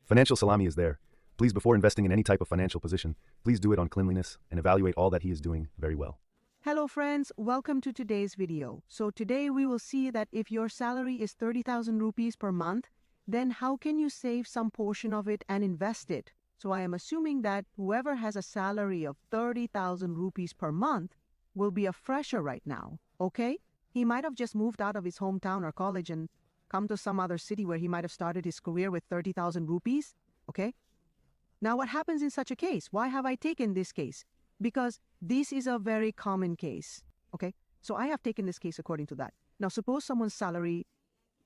Financial salami is there. Please, before investing in any type of financial position, please do it on cleanliness and evaluate all that he is doing very well. Hello friends, welcome to today's video. So today we will see that if your salary is 30,000 rupees per month, then how can you save some portion of it and invest it? So I am assuming that whoever has a salary of 30,000 rupees per month will be a fresher right now, okay? He might have just moved out of his hometown or college and come to some other city where he might have started his career with 30,000 rupees, okay? Now what happens in such a case? Why have I taken this case? Because this is a very common case, okay? So I have taken this case according to that. Now suppose someone's salary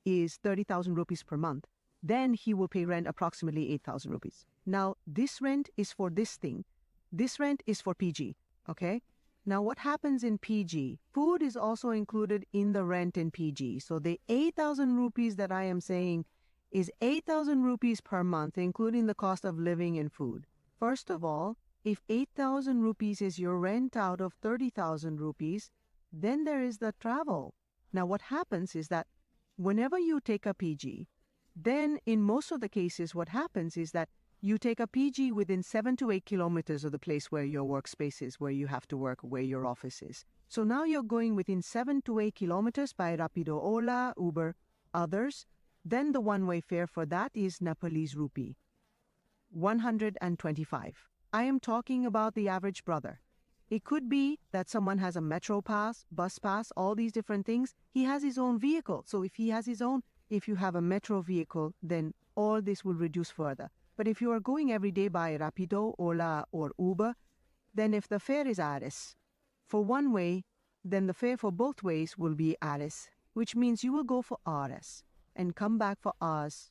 is 30,000 rupees per month, then he will pay rent approximately 8,000 rupees. Now this rent is for this thing. This rent is for PG, okay? Now what happens in PG? Food is also included in the rent in PG. So the 8,000 rupees that I am saying is 8,000 rupees per month, including the cost of living and food. First of all, if 8,000 rupees is your rent out of 30,000 rupees, then there is the travel. Now what happens is that whenever you take a PG, then in most of the cases what happens is that you take a PG within 7 to 8 kilometers of the place where your workspace is, where you have to work, where your office is. So now you're going within 7 to 8 kilometers by Rapido, Ola, Uber, others. Then the one-way fare for that is Nepalese rupee, 125. I am talking about the average brother. It could be that someone has a metro pass, bus pass, all these different things. He has his own vehicle. So if he has his own, if you have a metro vehicle, then all this will reduce further. But if you are going every day by Rapido, Ola, or Uber, then if the fare is Aris for one way, then the fare for both ways will be Aris, which means you will go for RS and come back for Rs.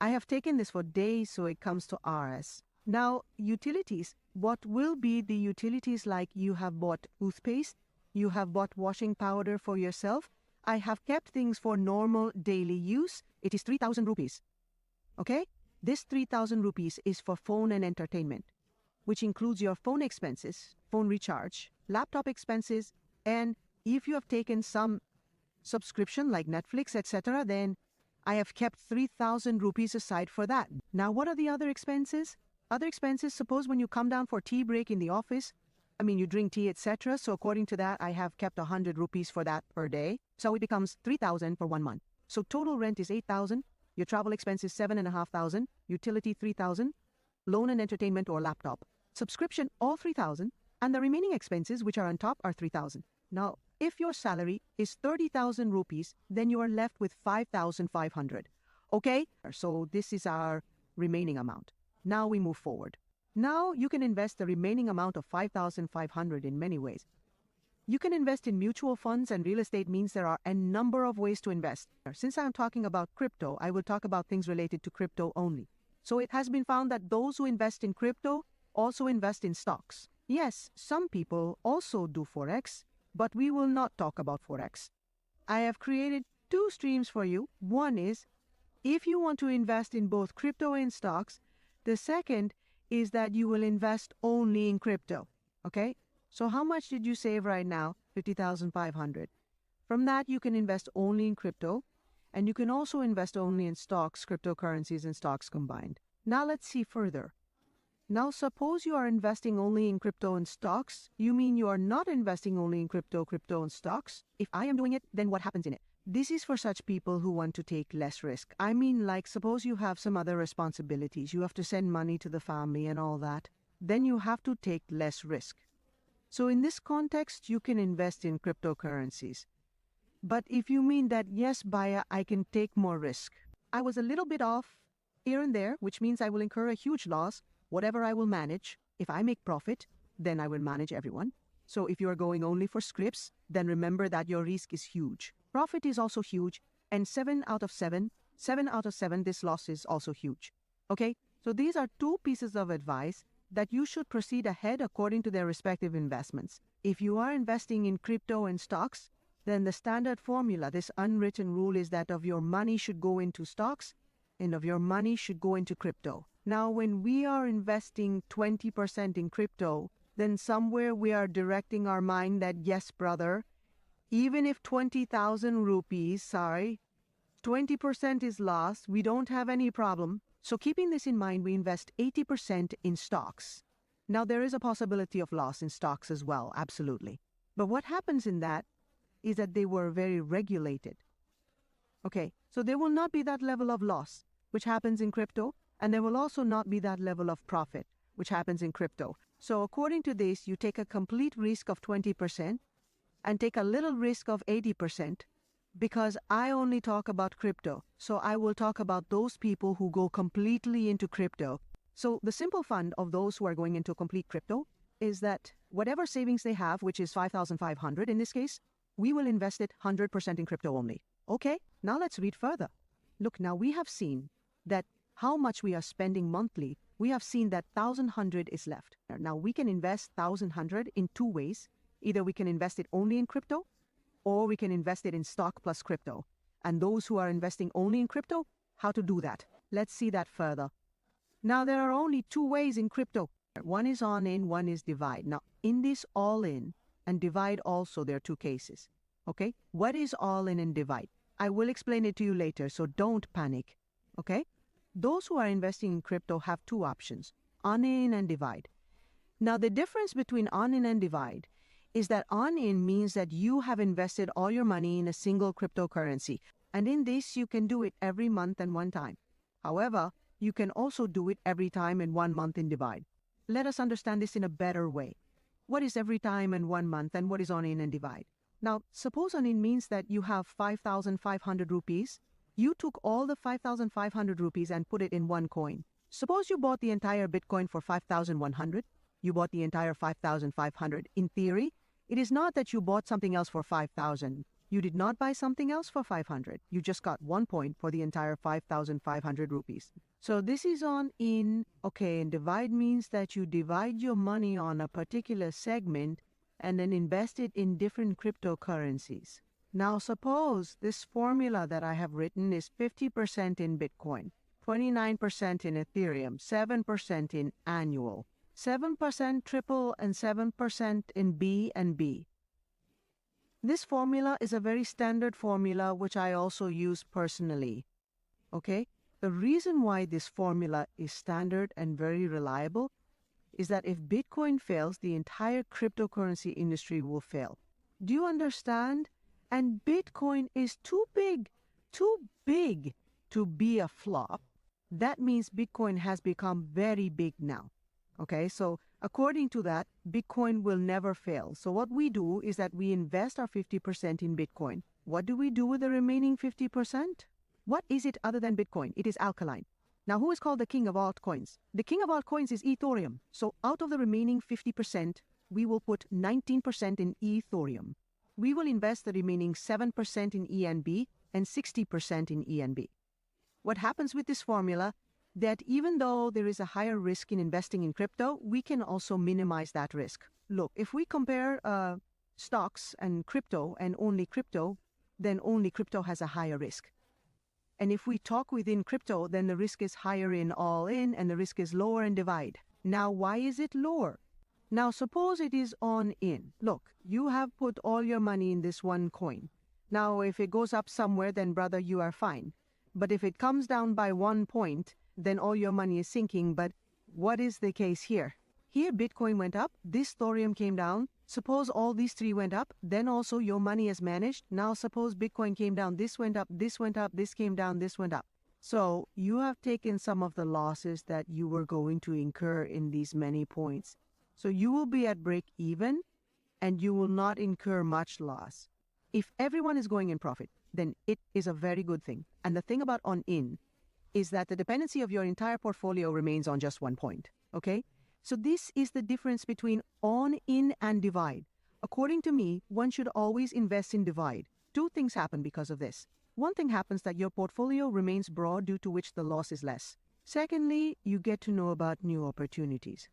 I have taken this for days, so it comes to RS. Now, utilities. What will be the utilities like you have bought toothpaste, you have bought washing powder for yourself. I have kept things for normal daily use. It is 3,000 rupees. Okay? This 3,000 rupees is for phone and entertainment, which includes your phone expenses, phone recharge, laptop expenses, and if you have taken some subscription like Netflix, etc., then I have kept 3,000 rupees aside for that. Now, what are the other expenses? Other expenses, suppose when you come down for tea break in the office, you drink tea, etc. So according to that, I have kept 100 rupees for that per day. So it becomes 3,000 for 1 month. So total rent is 8,000. Your travel expenses 7,500, utility 3,000, loan and entertainment or laptop. Subscription all 3,000, and the remaining expenses which are on top are 3,000. Now, if your salary is 30,000 rupees, then you are left with 5,500. Okay? So this is our remaining amount. Now we move forward. Now you can invest the remaining amount of 5,500 in many ways. You can invest in mutual funds, and real estate means there are a number of ways to invest. Since I'm talking about crypto, I will talk about things related to crypto only. So it has been found that those who invest in crypto also invest in stocks. Yes, some people also do Forex, but we will not talk about Forex. I have created 2 streams for you. One is, if you want to invest in both crypto and stocks. The second is that you will invest only in crypto, okay? So how much did you save right now? 50,500. From that, you can invest only in crypto, and you can also invest only in stocks, cryptocurrencies, and stocks combined. Now let's see further. Now suppose you are investing only in crypto and stocks. You mean you are not investing only in crypto and stocks? If I am doing it, then what happens in it? This is for such people who want to take less risk. Like suppose you have some other responsibilities. You have to send money to the family and all that. Then you have to take less risk. So in this context, you can invest in cryptocurrencies. But if you mean that, yes, Baya, I can take more risk. I was a little bit off here and there, which means I will incur a huge loss. Whatever I will manage, if I make profit, then I will manage everyone. So if you are going only for scripts, then remember that your risk is huge. Profit is also huge, and 7 out of 7, this loss is also huge. Okay, so these are 2 pieces of advice that you should proceed ahead according to their respective investments. If you are investing in crypto and stocks, then the standard formula, this unwritten rule, is that of your money should go into stocks and of your money should go into crypto. Now, when we are investing 20% in crypto, then somewhere we are directing our mind that, yes, brother, even if 20,000 rupees, 20% is lost, we don't have any problem. So keeping this in mind, we invest 80% in stocks. Now, there is a possibility of loss in stocks as well, absolutely. But what happens in that is that they were very regulated. Okay, so there will not be that level of loss, which happens in crypto, and there will also not be that level of profit, which happens in crypto. So according to this, you take a complete risk of 20% and take a little risk of 80%, because I only talk about crypto. So I will talk about those people who go completely into crypto. So the simple fund of those who are going into complete crypto is that whatever savings they have, which is 5,500 in this case, we will invest it 100% in crypto only. Okay, now let's read further. Look, now we have seen that how much we are spending monthly. We have seen that 1,100 is left. Now we can invest 1,100 in two ways. Either we can invest it only in crypto, or we can invest it in stock plus crypto. And those who are investing only in crypto, how to do that? Let's see that further. Now there are only two ways in crypto. One is all-in, one is divide. Now in this all-in and divide also, there are two cases. Okay, what is all-in and divide? I will explain it to you later, so don't panic. Okay, those who are investing in crypto have two options, on-in and divide. Now the difference between on-in and divide is that on-in means that you have invested all your money in a single cryptocurrency, and in this you can do it every month and one time. However, you can also do it every time in 1 month in divide. Let us understand this in a better way. What is every time and 1 month, and what is on-in and divide? Now, suppose on-in means that you have 5,500 rupees. You took all the 5,500 rupees and put it in one coin. Suppose you bought the entire Bitcoin for 5,100. You bought the entire 5,500. In theory, it is not that you bought something else for 5,000. You did not buy something else for 500. You just got 1 point for the entire 5,500 rupees. So this is on-in. Okay, and divide means that you divide your money on a particular segment and then invest it in different cryptocurrencies. Now suppose this formula that I have written is 50% in Bitcoin, 29% in Ethereum, 7% in annual, 7% triple, and 7% in B and B. This formula is a very standard formula which I also use personally. Okay? The reason why this formula is standard and very reliable is that if Bitcoin fails, the entire cryptocurrency industry will fail. Do you understand? And Bitcoin is too big to be a flop. That means Bitcoin has become very big now. Okay, so according to that, Bitcoin will never fail. So what we do is that we invest our 50% in Bitcoin. What do we do with the remaining 50%? What is it other than Bitcoin? It is alkaline. Now, who is called the king of altcoins? The king of altcoins is Ethereum. So out of the remaining 50%, we will put 19% in Ethereum. We will invest the remaining 7% in ENB and 60% in ENB. What happens with this formula? That even though there is a higher risk in investing in crypto, we can also minimize that risk. Look, if we compare stocks and crypto and only crypto, then only crypto has a higher risk. And if we talk within crypto, then the risk is higher in all-in and the risk is lower in divide. Now, why is it lower? Now, suppose it is on-in. Look, you have put all your money in this one coin. Now, if it goes up somewhere, then brother, you are fine. But if it comes down by 1 point, then all your money is sinking. But what is the case here? Here, Bitcoin went up, this thorium came down. Suppose all these three went up, then also your money is managed. Now suppose Bitcoin came down, this went up, this went up, this came down, this went up. So you have taken some of the losses that you were going to incur in these many points. So you will be at break even and you will not incur much loss. If everyone is going in profit, then it is a very good thing. And the thing about on-in is that the dependency of your entire portfolio remains on just 1 point. Okay? So this is the difference between on-in and divide. According to me, one should always invest in divide. Two things happen because of this. One thing happens that your portfolio remains broad, due to which the loss is less. Secondly, you get to know about new opportunities.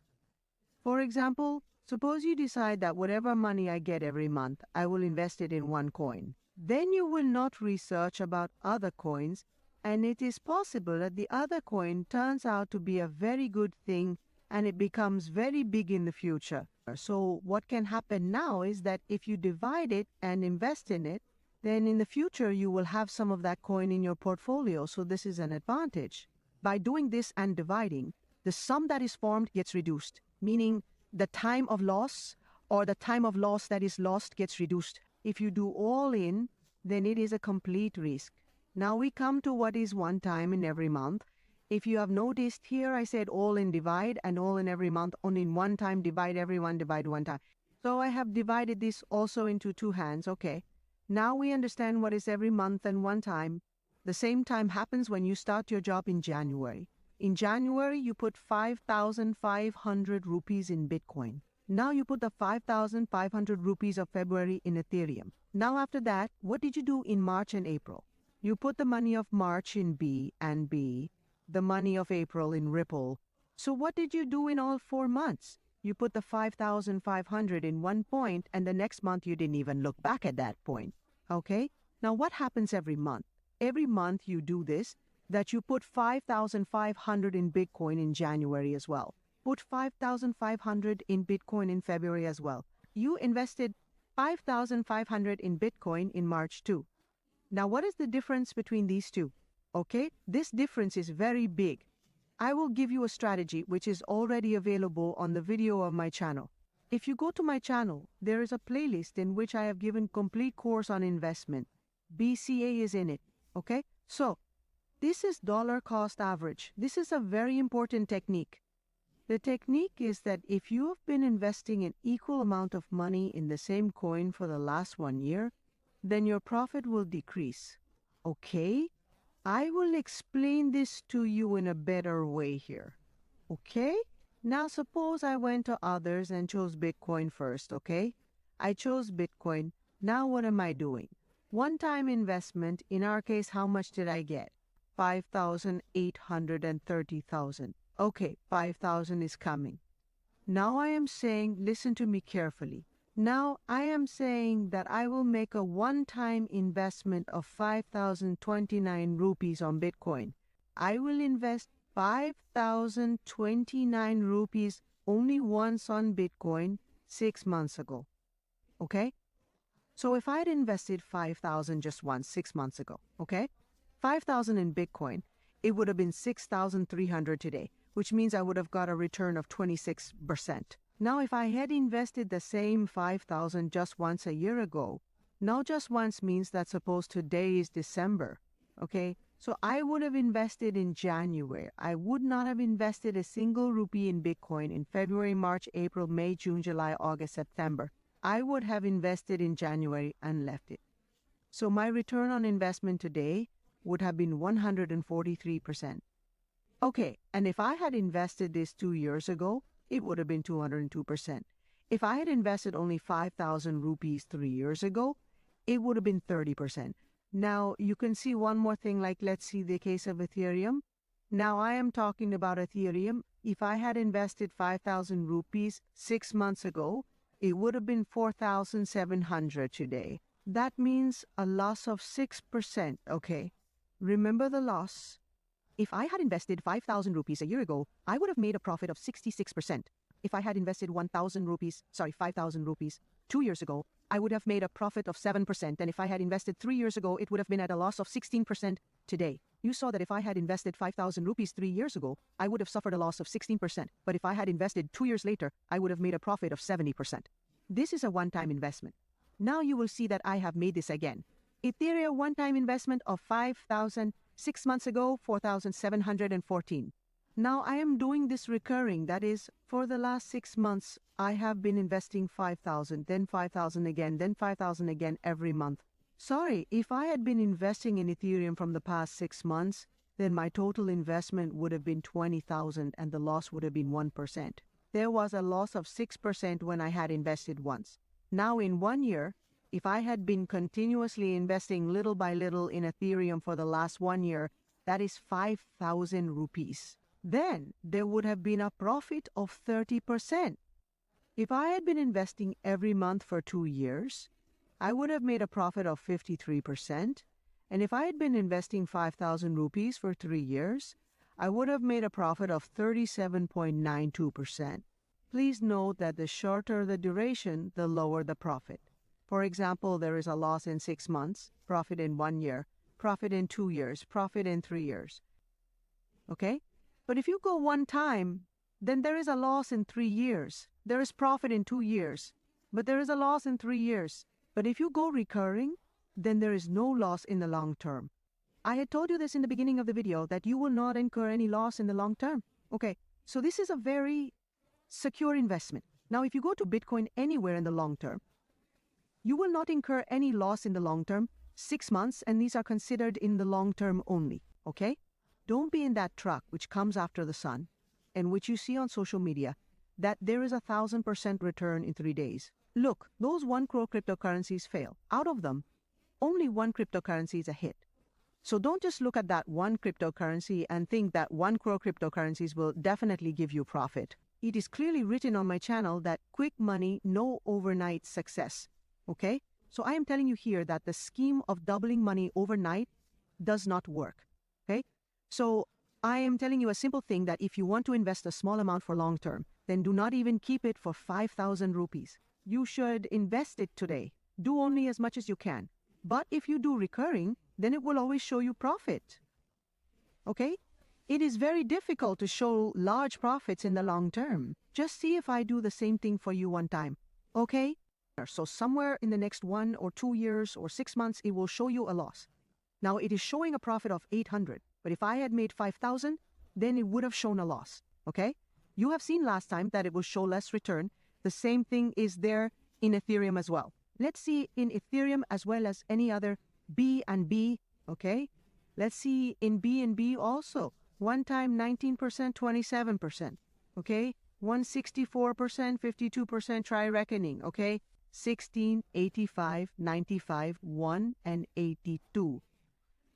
For example, suppose you decide that whatever money I get every month, I will invest it in one coin. Then you will not research about other coins, and it is possible that the other coin turns out to be a very good thing and it becomes very big in the future. So what can happen now is that if you divide it and invest in it, then in the future you will have some of that coin in your portfolio. So this is an advantage. By doing this and dividing, the sum that is formed gets reduced, meaning the time of loss or the time of loss that is lost gets reduced. If you do all in, then it is a complete risk. Now we come to what is one time in every month. If you have noticed here, I said all in divide and all in every month, only in one time divide everyone, divide one time. So I have divided this also into two hands. Okay. Now we understand what is every month and one time. The same time happens when you start your job in January. In January, you put 5,500 rupees in Bitcoin. Now you put the 5,500 rupees of February in Ethereum. Now after that, what did you do in March and April? You put the money of March in B and B, the money of April in Ripple. So what did you do in all 4 months? You put the 5,500 in one point, and the next month you didn't even look back at that point. Okay? Now what happens every month? Every month you do this, that you put 5,500 in Bitcoin in January as well. Put 5,500 in Bitcoin in February as well. You invested 5,500 in Bitcoin in March too. Now, what is the difference between these two? Okay, this difference is very big. I will give you a strategy which is already available on the video of my channel. If you go to my channel, there is a playlist in which I have given complete course on investment. BCA is in it. Okay, so this is dollar cost average. This is a very important technique. The technique is that if you have been investing an equal amount of money in the same coin for the last 1 year, then your profit will decrease. Okay? I will explain this to you in a better way here. Okay? Now suppose I went to others and chose Bitcoin first, okay? I chose Bitcoin. Now what am I doing? One-time investment, in our case, how much did I get? 5,830,000. Okay, 5,000 is coming. Now I am saying, listen to me carefully. Now I am saying that I will make a one-time investment of 5,029 rupees on Bitcoin. I will invest 5,029 rupees only once on Bitcoin 6 months ago. Okay? So if I had invested 5,000 just once 6 months ago, okay? 5,000 in Bitcoin, it would have been 6,300 today, which means I would have got a return of 26%. Now, if I had invested the same 5,000 just once a year ago, now just once means that suppose today is December, okay? So I would have invested in January. I would not have invested a single rupee in Bitcoin in February, March, April, May, June, July, August, September. I would have invested in January and left it. So my return on investment today would have been 143%. Okay, and if I had invested this 2 years ago, it would have been 202%. If I had invested only 5,000 rupees 3 years ago, it would have been 30%. Now, you can see one more thing, like let's see the case of Ethereum. Now, I am talking about Ethereum. If I had invested 5,000 rupees 6 months ago, it would have been 4,700 today. That means a loss of 6%, okay? Remember the loss. If I had invested 5,000 rupees a year ago, I would have made a profit of 66%. If I had invested 5,000 rupees 2 years ago, I would have made a profit of 7%. And if I had invested 3 years ago, it would have been at a loss of 16% today. You saw that if I had invested 5,000 rupees 3 years ago, I would have suffered a loss of 16%. But if I had invested 2 years later, I would have made a profit of 70%. This is a one-time investment. Now you will see that I have made this again. Ethereum one-time investment of 5,000 6 months ago, 4,714. Now I am doing this recurring. That is, for the last 6 months, I have been investing 5,000, then 5,000 again, then 5,000 again every month. Sorry, if I had been investing in Ethereum from the past 6 months, then my total investment would have been 20,000 and the loss would have been 1%. There was a loss of 6% when I had invested once. Now in 1 year, if I had been continuously investing little by little in Ethereum for the last 1 year, that is 5,000 rupees. Then there would have been a profit of 30%. If I had been investing every month for 2 years, I would have made a profit of 53%. And if I had been investing 5,000 rupees for 3 years, I would have made a profit of 37.92%. Please note that the shorter the duration, the lower the profit. For example, there is a loss in 6 months, profit in 1 year, profit in 2 years, profit in 3 years. okay? But if you go one time, then there is a loss in 3 years. There is profit in 2 years, but there is a loss in 3 years. But if you go recurring, then there is no loss in the long term. I had told you this in the beginning of the video, that you will not incur any loss in the long term. Okay, so this is a very secure investment. Now, if you go to Bitcoin anywhere in the long term, you will not incur any loss in the long term, 6 months, and these are considered in the long term only, okay? Don't be in that truck which comes after the sun and which you see on social media that there is 1,000% return in 3 days. Look, those 1 crore cryptocurrencies fail. Out of them, only 1 cryptocurrency is a hit. So don't just look at that 1 cryptocurrency and think that 1 crore cryptocurrencies will definitely give you profit. It is clearly written on my channel that quick money, no overnight success. Okay? So I am telling you here that the scheme of doubling money overnight does not work. Okay? So I am telling you a simple thing, that if you want to invest a small amount for long term, then do not even keep it for 5,000 rupees. You should invest it today. Do only as much as you can. But if you do recurring, then it will always show you profit. Okay? It is very difficult to show large profits in the long term. Just see if I do the same thing for you one time. Okay? So somewhere in the next 1 or 2 years or 6 months, it will show you a loss. Now it is showing a profit of 800. But if I had made 5,000, then it would have shown a loss. Okay? You have seen last time that it will show less return. The same thing is there in Ethereum as well. Let's see in Ethereum as well as any other B&B, okay? Let's see in B&B also. One time 19%, 27%, okay? 164%, 52%, try reckoning, okay? 16, 85, 95, 1, and 82.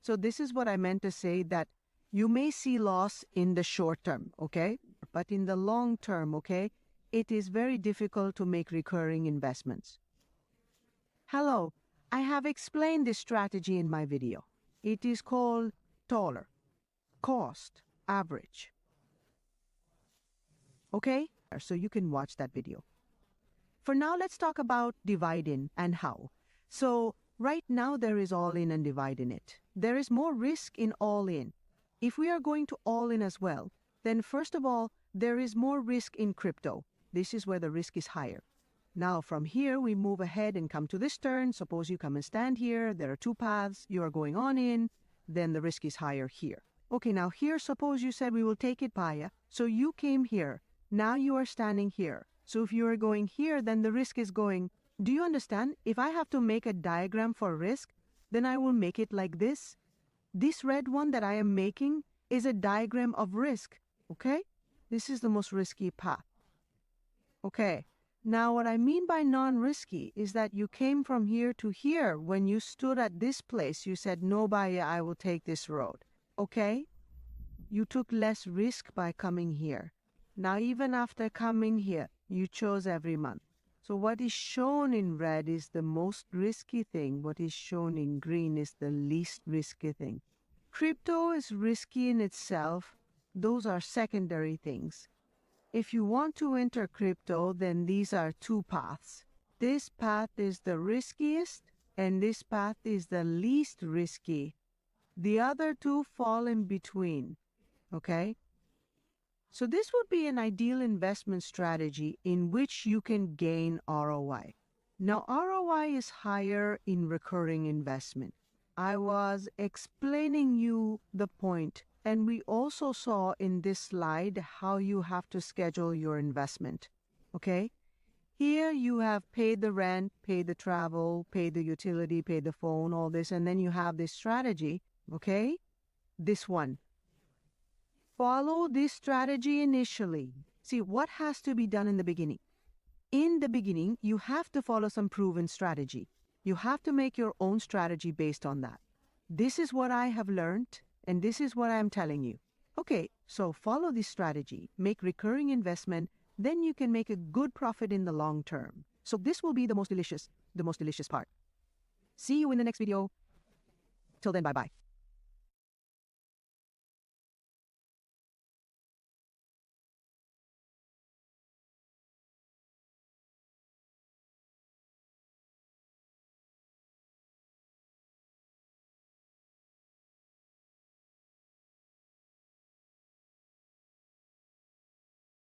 So this is what I meant to say, that you may see loss in the short term, okay? But in the long term, okay, it is very difficult to make recurring investments. Hello, I have explained this strategy in my video. It is called taller, cost, average. Okay? So you can watch that video. For now, let's talk about divide in and how. So right now there is all in and divide in it. There is more risk in all in. If we are going to all in as well, then first of all, there is more risk in crypto. This is where the risk is higher. Now from here, we move ahead and come to this turn. Suppose you come and stand here. There are 2 paths. You are going on in. Then the risk is higher here. Okay, now here, suppose you said we will take it Paya. So you came here. Now you are standing here. So if you are going here, then the risk is going. Do you understand? If I have to make a diagram for risk, then I will make it like this. This red one that I am making is a diagram of risk. Okay? This is the most risky path. Okay. Now, what I mean by non-risky is that you came from here to here. When you stood at this place, you said, no, Baya, I will take this road. Okay? You took less risk by coming here. Now, even after coming here, you chose every month. So what is shown in red is the most risky thing. What is shown in green is the least risky thing. Crypto is risky in itself. Those are secondary things. If you want to enter crypto, then these are 2 paths. This path is the riskiest, and this path is the least risky. The other 2 fall in between, okay? So this would be an ideal investment strategy in which you can gain ROI. Now, ROI is higher in recurring investment. I was explaining you the point. And we also saw in this slide how you have to schedule your investment, okay? Here you have paid the rent, paid the travel, paid the utility, paid the phone, all this, and then you have this strategy, okay? This one. Follow this strategy initially. See, what has to be done in the beginning? In the beginning, you have to follow some proven strategy. You have to make your own strategy based on that. This is what I have learned. And this is what I'm telling you. Okay, so follow this strategy, make recurring investment, then you can make a good profit in the long term. So this will be the most delicious part. See you in the next video. Till then, bye-bye.